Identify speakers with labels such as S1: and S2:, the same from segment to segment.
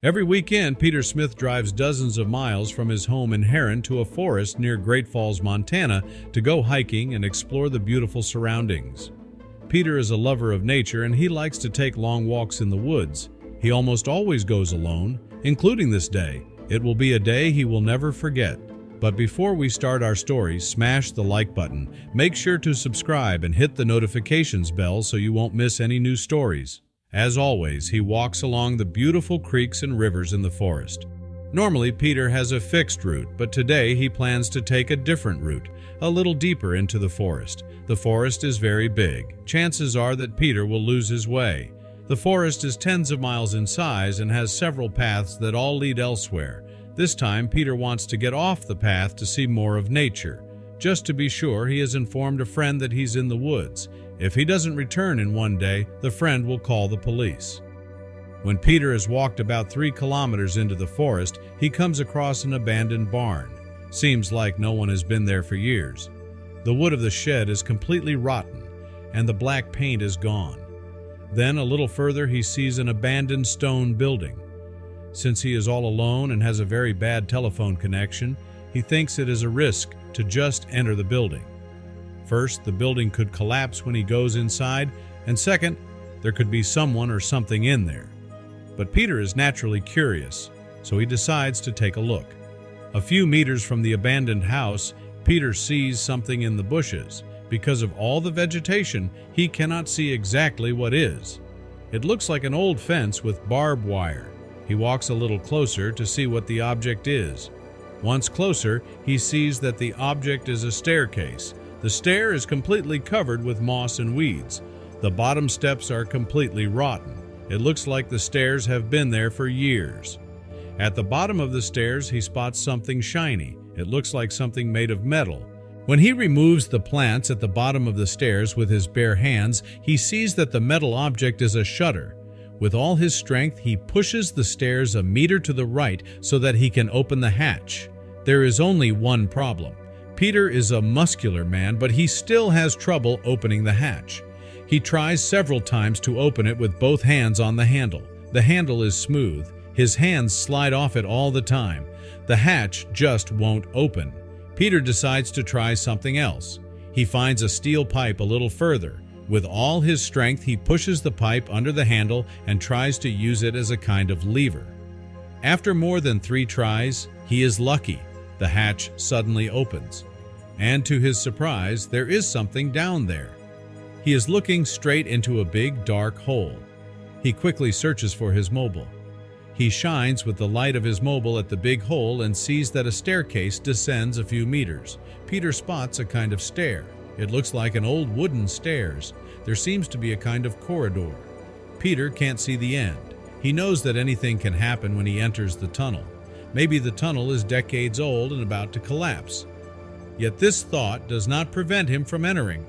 S1: Every weekend, Peter Smith drives dozens of miles from his home in Herron to a forest near Great Falls, Montana, to go hiking and explore the beautiful surroundings. Peter is a lover of nature and he likes to take long walks in the woods. He almost always goes alone, including this day. It will be a day he will never forget. But before we start our story, smash the like button. Make sure to subscribe and hit the notifications bell so you won't miss any new stories. As always, he walks along the beautiful creeks and rivers in the forest. Normally, Peter has a fixed route, but today he plans to take a different route, a little deeper into the forest. The forest is very big. Chances are that Peter will lose his way. The forest is tens of miles in size and has several paths that all lead elsewhere. This time, Peter wants to get off the path to see more of nature. Just to be sure, he has informed a friend that he's in the woods. If he doesn't return in one day, the friend will call the police. When Peter has walked about 3 kilometers into the forest, he comes across an abandoned barn. Seems like no one has been there for years. The wood of the shed is completely rotten, and the black paint is gone. Then, a little further, he sees an abandoned stone building. Since he is all alone and has a very bad telephone connection, he thinks it is a risk to just enter the building. First, the building could collapse when he goes inside, and second, there could be someone or something in there. But Peter is naturally curious, so he decides to take a look. A few meters from the abandoned house, Peter sees something in the bushes. Because of all the vegetation, he cannot see exactly what is. It looks like an old fence with barbed wire. He walks a little closer to see what the object is. Once closer, he sees that the object is a staircase. The stair is completely covered with moss and weeds. The bottom steps are completely rotten. It looks like the stairs have been there for years. At the bottom of the stairs, he spots something shiny. It looks like something made of metal. When he removes the plants at the bottom of the stairs with his bare hands, he sees that the metal object is a shutter. With all his strength, he pushes the stairs a meter to the right so that he can open the hatch. There is only one problem. Peter is a muscular man, but he still has trouble opening the hatch. He tries several times to open it with both hands on the handle. The handle is smooth. His hands slide off it all the time. The hatch just won't open. Peter decides to try something else. He finds a steel pipe a little further. With all his strength, he pushes the pipe under the handle and tries to use it as a kind of lever. After more than 3 tries, he is lucky. The hatch suddenly opens. And to his surprise, there is something down there. He is looking straight into a big, dark hole. He quickly searches for his mobile. He shines with the light of his mobile at the big hole and sees that a staircase descends a few meters. Peter spots a kind of stair. It looks like an old wooden stairs. There seems to be a kind of corridor. Peter can't see the end. He knows that anything can happen when he enters the tunnel. Maybe the tunnel is decades old and about to collapse. Yet this thought does not prevent him from entering.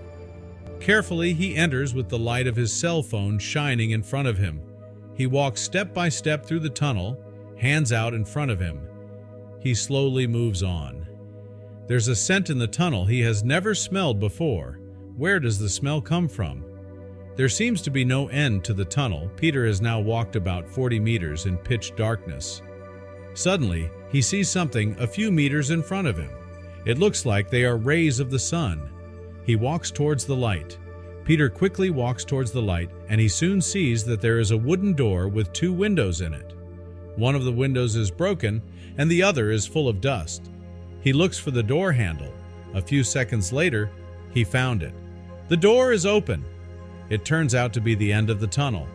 S1: Carefully, he enters with the light of his cell phone shining in front of him. He walks step by step through the tunnel, hands out in front of him. He slowly moves on. There's a scent in the tunnel he has never smelled before. Where does the smell come from? There seems to be no end to the tunnel. Peter has now walked about 40 meters in pitch darkness. Suddenly, he sees something a few meters in front of him. It looks like they are rays of the sun. He walks towards the light. Peter quickly walks towards the light, and he soon sees that there is a wooden door with 2 windows in it. One of the windows is broken, and the other is full of dust. He looks for the door handle. A few seconds later, he found it. The door is open. It turns out to be the end of the tunnel.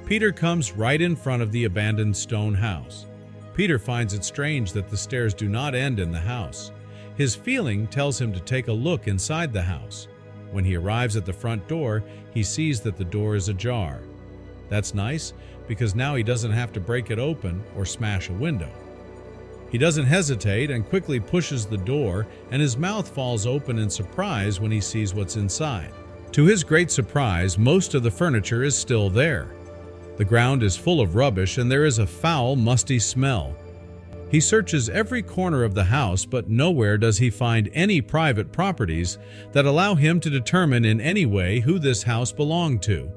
S1: Peter comes right in front of the abandoned stone house. Peter finds it strange that the stairs do not end in the house. His feeling tells him to take a look inside the house. When he arrives at the front door, he sees that the door is ajar. That's nice, because now he doesn't have to break it open or smash a window. He doesn't hesitate and quickly pushes the door, and his mouth falls open in surprise when he sees what's inside. To his great surprise, most of the furniture is still there. The ground is full of rubbish, and there is a foul, musty smell. He searches every corner of the house, but nowhere does he find any private properties that allow him to determine in any way who this house belonged to.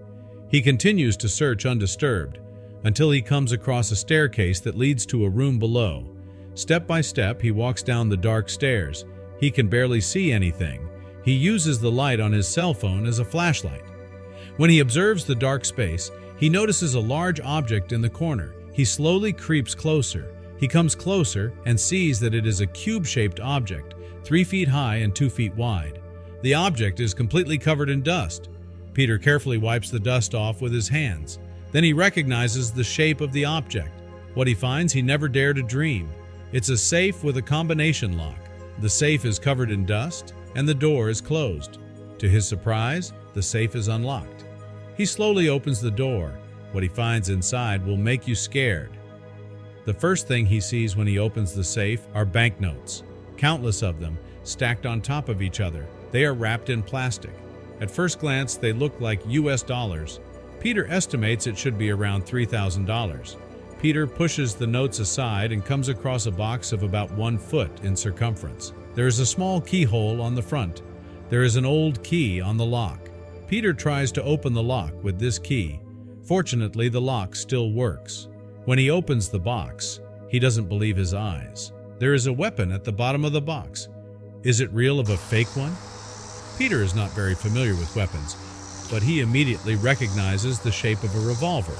S1: He continues to search undisturbed. until he comes across a staircase that leads to a room below. Step by step, he walks down the dark stairs. He can barely see anything. He uses the light on his cell phone as a flashlight. When he observes the dark space, he notices a large object in the corner. He slowly creeps closer. He comes closer and sees that it is a cube-shaped object, 3 feet high and 2 feet wide. The object is completely covered in dust. Peter carefully wipes the dust off with his hands. Then he recognizes the shape of the object. What he finds he never dared to dream. It's a safe with a combination lock. The safe is covered in dust, and the door is closed. To his surprise, the safe is unlocked. He slowly opens the door. What he finds inside will make you scared. The first thing he sees when he opens the safe are banknotes, countless of them, stacked on top of each other. They are wrapped in plastic. At first glance, they look like US dollars. Peter estimates it should be around $3,000. Peter pushes the notes aside and comes across a box of about 1 foot in circumference. There is a small keyhole on the front. There is an old key on the lock. Peter tries to open the lock with this key. Fortunately, the lock still works. When he opens the box, he doesn't believe his eyes. There is a weapon at the bottom of the box. Is it real of a fake one? Peter is not very familiar with weapons, but he immediately recognizes the shape of a revolver.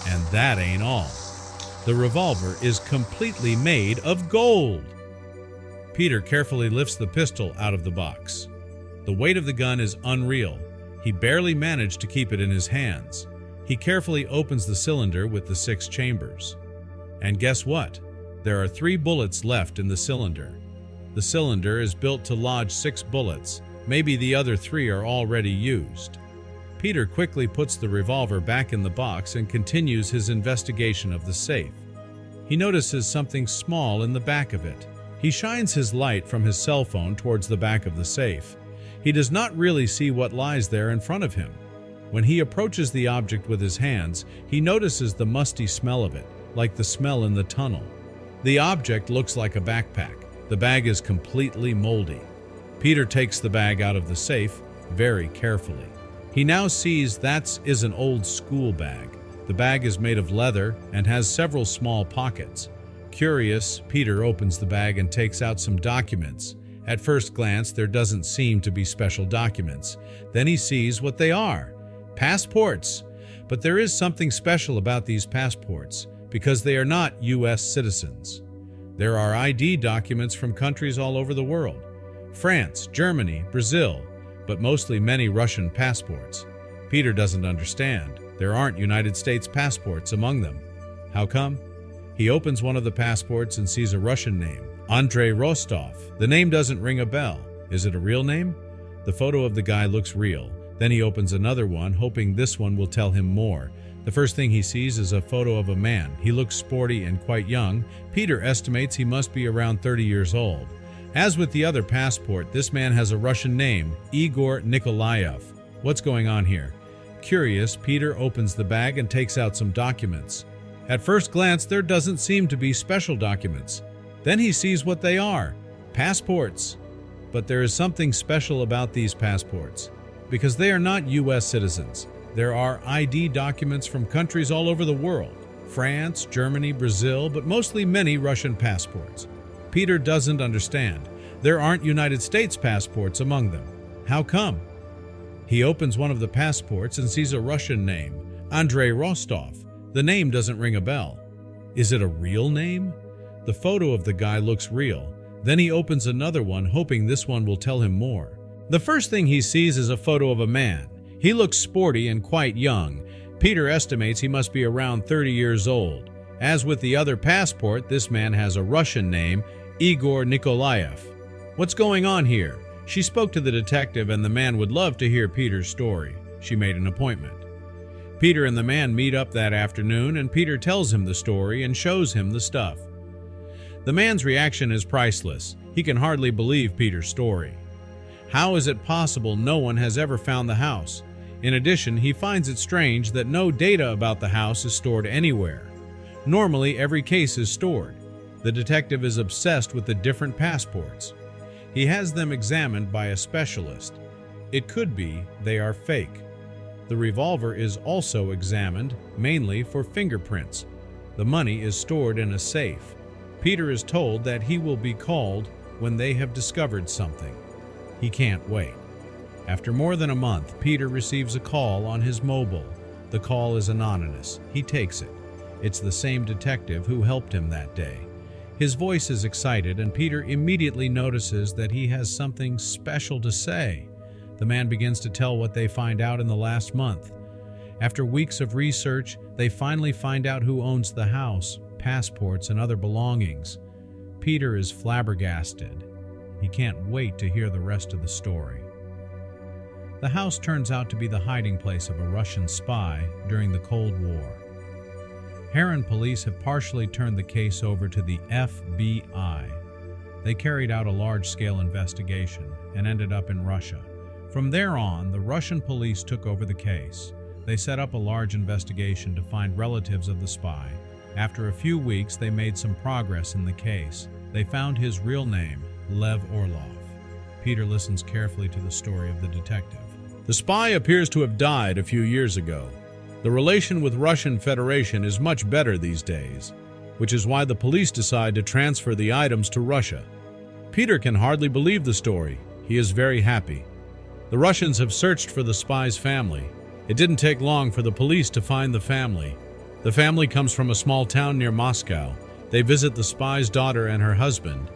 S1: And that ain't all. The revolver is completely made of gold. Peter carefully lifts the pistol out of the box. The weight of the gun is unreal. He barely managed to keep it in his hands. He carefully opens the cylinder with the 6 chambers. And guess what? There are 3 bullets left in the cylinder. The cylinder is built to lodge 6 bullets. Maybe the other 3 are already used. Peter quickly puts the revolver back in the box and continues his investigation of the safe. He notices something small in the back of it. He shines his light from his cell phone towards the back of the safe. He does not really see what lies there in front of him. When he approaches the object with his hands, he notices the musty smell of it, like the smell in the tunnel. The object looks like a backpack. The bag is completely moldy. Peter takes the bag out of the safe very carefully. He now sees that is an old school bag. The bag is made of leather and has several small pockets. Curious, Peter opens the bag and takes out some documents. At first glance, there doesn't seem to be special documents. Then he sees what they are. Passports. But there is something special about these passports, because they are not U.S. citizens. There are ID documents from countries all over the world. France, Germany, Brazil, but mostly many Russian passports. Peter doesn't understand. There aren't United States passports among them. How come? He opens one of the passports and sees a Russian name, Andrei Rostov. The name doesn't ring a bell. Is it a real name? The photo of the guy looks real. Then he opens another one, hoping this one will tell him more. The first thing he sees is a photo of a man. He looks sporty and quite young. Peter estimates he must be around 30 years old. As with the other passport, this man has a Russian name, Igor Nikolaev. What's going on here? Curious, Peter opens the bag and takes out some documents. At first glance, there doesn't seem to be special documents. Then he sees what they are, passports. But there is something special about these passports, because they are not U.S. citizens. There are ID documents from countries all over the world, France, Germany, Brazil, but mostly many Russian passports. Peter doesn't understand. There aren't United States passports among them. How come? He opens one of the passports and sees a Russian name, Andrei Rostov. The name doesn't ring a bell. Is it a real name? The photo of the guy looks real. Then he opens another one, hoping this one will tell him more. The first thing he sees is a photo of a man. He looks sporty and quite young. Peter estimates he must be around 30 years old. As with the other passport, this man has a Russian name, Igor Nikolaev. What's going on here? She spoke to the detective, and the man would love to hear Peter's story. She made an appointment. Peter and the man meet up that afternoon, and Peter tells him the story and shows him the stuff. The man's reaction is priceless. He can hardly believe Peter's story. How is it possible no one has ever found the house? In addition, he finds it strange that no data about the house is stored anywhere. Normally, every case is stored. The detective is obsessed with the different passports. He has them examined by a specialist. It could be they are fake. The revolver is also examined, mainly for fingerprints. The money is stored in a safe. Peter is told that he will be called when they have discovered something. He can't wait. After more than a month, Peter receives a call on his mobile. The call is anonymous. He takes it. It's the same detective who helped him that day. His voice is excited, and Peter immediately notices that he has something special to say. The man begins to tell what they find out in the last month. After weeks of research, they finally find out who owns the house, passports, and other belongings. Peter is flabbergasted. He can't wait to hear the rest of the story. The house turns out to be the hiding place of a Russian spy during the Cold War. Herron police have partially turned the case over to the FBI. They carried out a large-scale investigation and ended up in Russia. From there on, the Russian police took over the case. They set up a large investigation to find relatives of the spy. After a few weeks, they made some progress in the case. They found his real name, Lev Orlov. Peter listens carefully to the story of the detective. The spy appears to have died a few years ago. The relation with Russian Federation is much better these days, which is why the police decide to transfer the items to Russia. Peter can hardly believe the story. He is very happy. The Russians have searched for the spy's family. It didn't take long for the police to find the family. The family comes from a small town near Moscow. They visit the spy's daughter and her husband.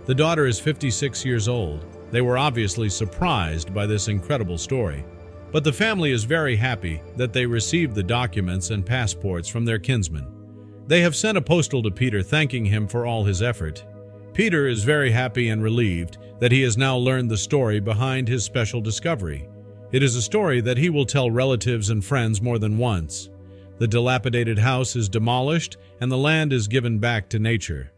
S1: The daughter is 56 years old. They were obviously surprised by this incredible story. But the family is very happy that they received the documents and passports from their kinsman. They have sent a postal to Peter thanking him for all his effort. Peter is very happy and relieved that he has now learned the story behind his special discovery. It is a story that he will tell relatives and friends more than once. The dilapidated house is demolished and the land is given back to nature.